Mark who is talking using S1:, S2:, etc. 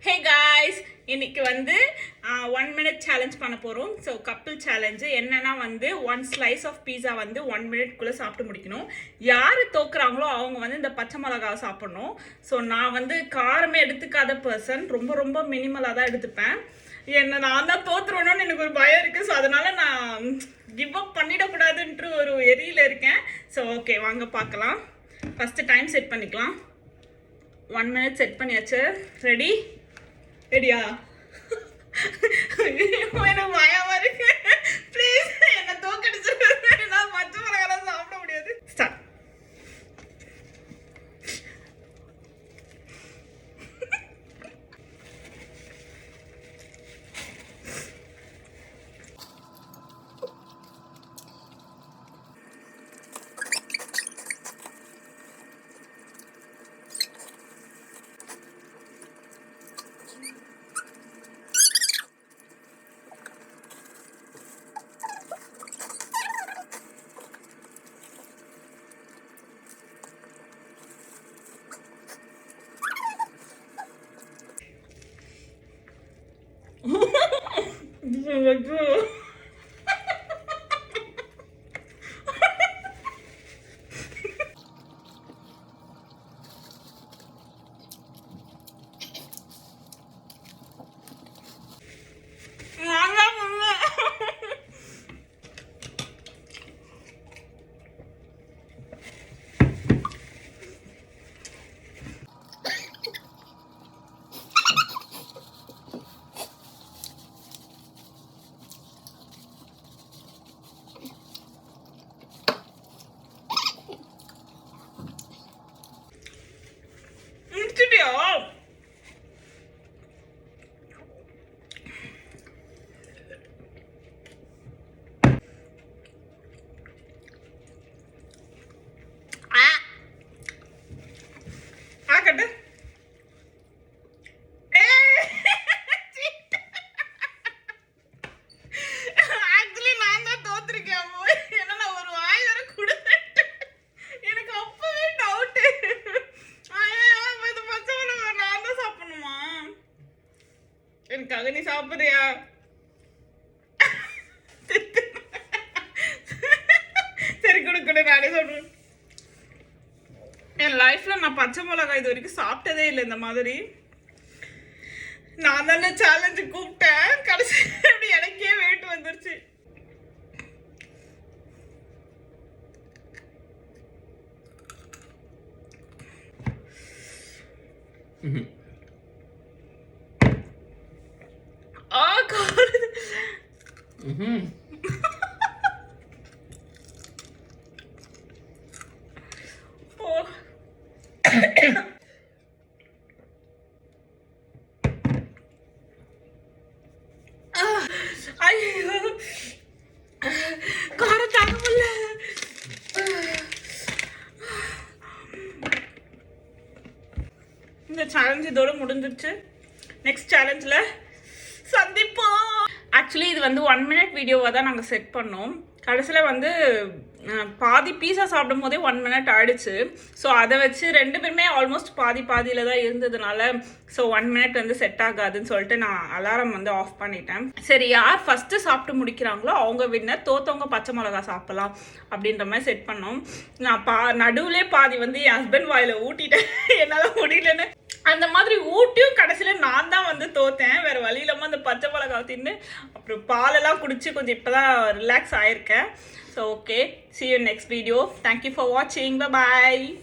S1: Hey guys, இன்னைக்கு வந்து 1 minute challenge பண்ண போகிறோம். ஸோ கப்பிள் சேலஞ்சு என்னன்னா வந்து 1 slice ஆஃப் பீஸா வந்து 1 minute சாப்பிட்டு முடிக்கணும். யார் தோக்குறாங்களோ அவங்க வந்து இந்த பச்சை மிளகாவை சாப்பிடணும். ஸோ நான் வந்து காரமே எடுத்துக்காத பர்சன், ரொம்ப ரொம்ப மினிமலாக தான் எடுத்துப்பேன். நான் தான் தோத்துறணும்னு எனக்கு ஒரு பயம் இருக்குது. ஸோ அதனால் நான் கிவ் அப் பண்ணிடக்கூடாதுன்ற ஒரு எரியில் இருக்கேன். ஸோ ஓகே, வாங்க பார்க்கலாம். ஃபஸ்ட்டு டைம் செட் பண்ணிக்கலாம். 1 minute செட் பண்ணியாச்சு. ரெடியா? எனக்கு பயமா இருக்கு. ப்ளீஸ் என்ன தோக்கடிச்சிருக்க. நான் பச்சை மிளகாலாம் சாப்பிட முடியாது. ஸ்டார்ட். எனக்காக நீ சாப்பிடுறியா? சரி, கொடு, நானே சொல்றேன். என் லைஃப்ல நான் பச்சை மிளகாய் இது வரைக்கும் சாப்பிட்டதே இல்லை. இந்த மாதிரி நான் தானே சேலஞ்சு கூப்பிட்டேன். கடைசி அப்படி எனக்கே வெயிட் வந்துருச்சு. காரம் தாங்க முடியல. இந்த சேலஞ்ச் இதோட முடிஞ்சிருச்சு. நெக்ஸ்ட் சேலஞ்சில் சந்திப்போம். ஆக்சுவலி இது வந்து 1 minute வீடியோவாக தான் நாங்கள் செட் பண்ணோம். கடைசியில் வந்து பாதி பீஸா சாப்பிடும் போதே 1 minute ஆயிடுச்சு. ஸோ அதை வச்சு 2 பேருமே ஆல்மோஸ்ட் பாதியில் தான் இருந்ததுனால ஸோ 1 minute வந்து செட் ஆகாதுன்னு சொல்லிட்டு நான் அலாரம் வந்து ஆஃப் பண்ணிட்டேன். சரி, யார் ஃபஸ்ட்டு சாப்பிட்டு முடிக்கிறாங்களோ அவங்க வின்னர், தோத்தவங்க பச்சை மிளகா சாப்பிடலாம் அப்படின்ற மாதிரி செட் பண்ணோம். நான் நடுவுலே பாதி வந்து என் ஹஸ்பண்ட் வாயில் ஊட்டிட்டேன். என்னால் முடியலன்னு. அந்த மாதிரி ஊட்டியும் கடைசியில் நான் தான் வந்து தோத்தேன். வேறு வழி இல்லாமல் அந்த பச்சை மிளகாவை தின்னு அப்புறம் பாலெல்லாம் குடிச்சு கொஞ்சம் இப்போ தான் ரிலாக்ஸ் ஆகிருக்கேன். So okay, see you next video. Thank you for watching. Bye bye.